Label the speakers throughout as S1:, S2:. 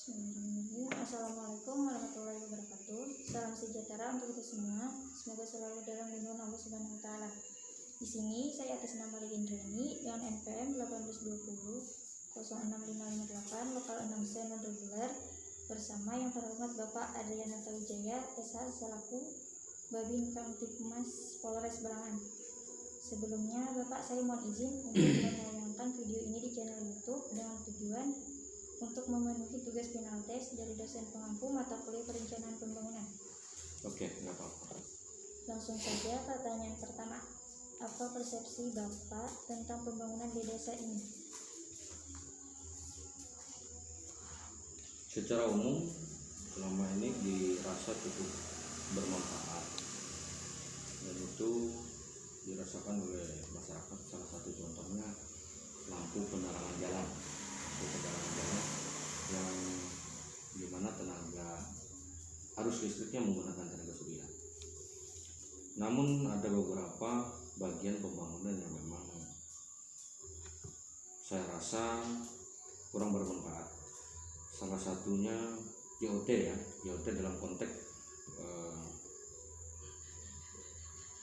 S1: Bismillahirrahmanirrahim. Assalamualaikum warahmatullahi wabarakatuh. Salam sejahtera untuk kita semua. Semoga selalu dalam lindungan Allah Subhanahu wa taala. Di sini saya atas nama Legendreni dengan NPM 1820 06558 lokal 6C non reguler bersama yang terhormat Bapak Adriana Tawijaya SH selaku Babin Kamtibmas Polres Balangan. Sebelumnya Bapak, saya mohon izin untuk menayangkan video ini di channel YouTube dengan tujuan untuk memenuhi tugas final tes dari dosen pengampu mata kuliah perencanaan pembangunan.
S2: Oke, nggak apa-apa.
S1: Langsung saja pertanyaan pertama. Apa persepsi Bapak tentang pembangunan di desa ini?
S2: Secara umum, selama ini dirasa cukup bermanfaat, dan itu dirasakan oleh masyarakat. Salah satu contohnya lampu penerangan jalan, yang dimana tenaga arus listriknya menggunakan tenaga surya. Namun ada beberapa bagian pembangunan yang memang saya rasa kurang bermanfaat. Salah satunya JOT JOT dalam konteks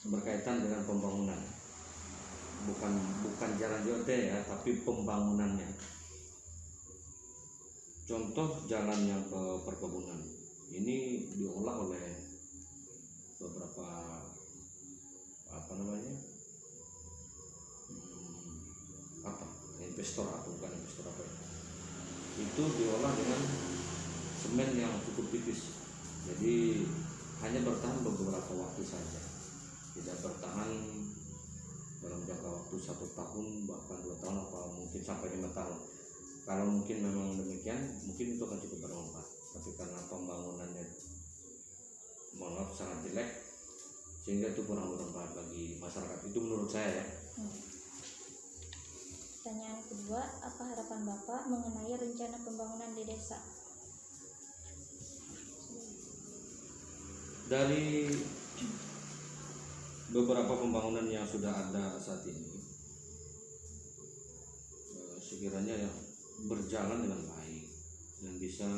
S2: berkaitan dengan pembangunan. Bukan jalan JOT tapi pembangunannya. Contoh jalan yang ke perkebunan ini diolah oleh beberapa investor atau bukan investor itu diolah dengan semen yang cukup tipis, jadi hanya bertahan beberapa waktu saja, tidak bertahan dalam jangka waktu 1 tahun bahkan 2 tahun atau mungkin sampai 5 tahun. Kalau mungkin memang demikian, mungkin itu akan cukup bermanfaat. Tapi karena pembangunannya sangat jelek, sehingga itu kurang bermanfaat bagi masyarakat. Itu menurut saya ya.
S1: Pertanyaan kedua, apa harapan Bapak mengenai rencana pembangunan di desa?
S2: Dari beberapa pembangunan yang sudah ada saat ini, sekiranya yang berjalan dengan baik dan bisa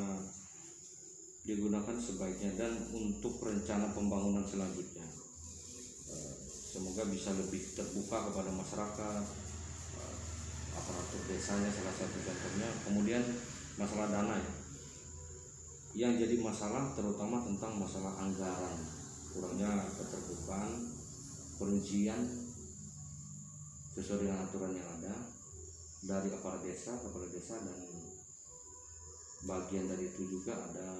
S2: digunakan sebaiknya, dan untuk rencana pembangunan selanjutnya semoga bisa lebih terbuka kepada masyarakat, aparatur desanya salah satu contohnya. Kemudian masalah dana yang jadi masalah, terutama tentang masalah anggaran, kurangnya keterbukaan, perincian sesuai dengan aturan yang ada dari aparat desa, kepala desa, dan bagian dari itu juga ada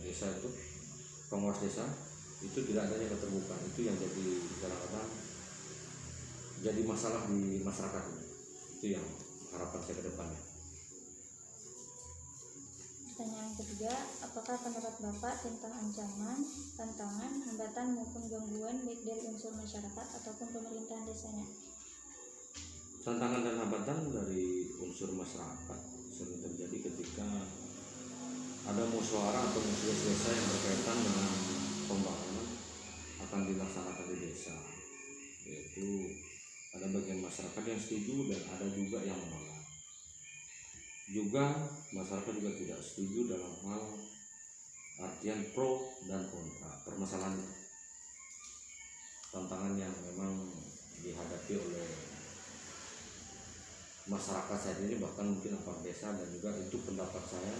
S2: desa itu, pengawas desa itu tidak adanya keterbukaan. Itu yang jadi kadang-kadang jadi masalah di masyarakat. Itu yang harapan saya ke depannya.
S1: Pertanyaan ketiga, apakah pendapat Bapak tentang ancaman, tantangan, hambatan maupun gangguan baik dari unsur masyarakat ataupun pemerintahan desanya?
S2: Tantangan dan hambatan dari unsur masyarakat sering terjadi ketika ada musyawarah atau musyawarah desa yang berkaitan dengan pembangunan akan dilaksanakan di desa, yaitu ada bagian masyarakat yang setuju dan ada juga yang menolak. Juga masyarakat juga tidak setuju dalam hal artian pro dan kontra. Permasalahan itu tantangan yang memang dihadapi oleh masyarakat saat ini, bahkan mungkin aparat desa, dan juga itu pendapat saya,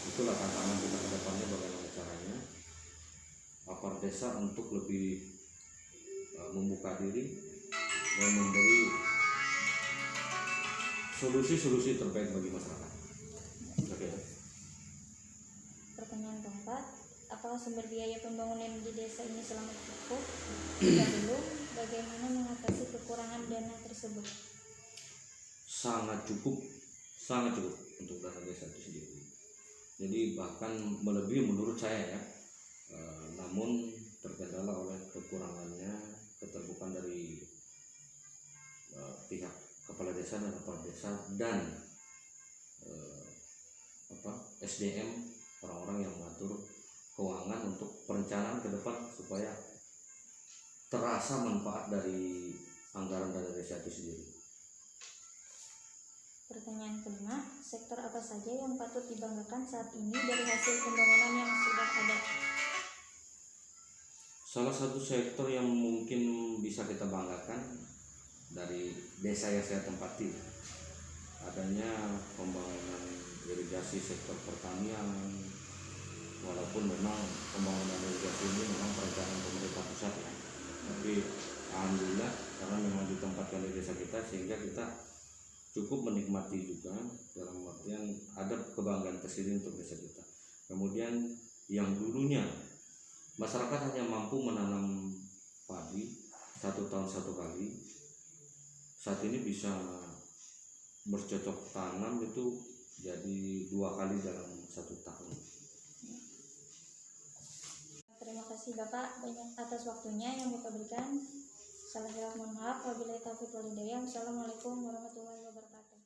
S2: itulah tantangan kita ke depannya, bagaimana caranya aparat desa untuk lebih membuka diri dan memberi solusi-solusi terbaik bagi masyarakat. Oke.
S1: Pertanyaan keempat, apakah sumber biaya pembangunan di desa ini selama cukup? Jika belum, bagaimana mengatasi kekurangan dana tersebut?
S2: Sangat cukup untuk dana desa itu sendiri. Jadi bahkan melebihi menurut saya ya. Namun terkendala oleh kekurangannya keterbukaan dari pihak kepala desa dan aparat desa dan SDM, orang-orang yang mengatur keuangan untuk perencanaan ke depan supaya terasa manfaat dari anggaran dari desa itu sendiri.
S1: Pertanyaan kelima, sektor apa saja yang patut dibanggakan saat ini dari hasil pembangunan yang sudah ada?
S2: Salah satu sektor yang mungkin bisa kita banggakan dari desa yang saya tempati, adanya pembangunan irigasi sektor pertanian. Walaupun memang pembangunan irigasi ini memang perencanaan pemerintah pusat ya, tapi alhamdulillah karena memang ditempatkan di desa kita sehingga kita cukup menikmati juga, dalam artian ada kebanggaan tersendiri untuk desa kita. Kemudian yang dulunya masyarakat hanya mampu menanam padi 1 tahun 1 kali, saat ini bisa bercocok tanam itu jadi 2 kali dalam 1 tahun.
S1: Terima kasih Bapak banyak atas waktunya yang Bapak berikan. Salah salah mohon maaf. Wabillahi taufiq wal hidayah. Wassalamualaikum warahmatullahi wabarakatuh.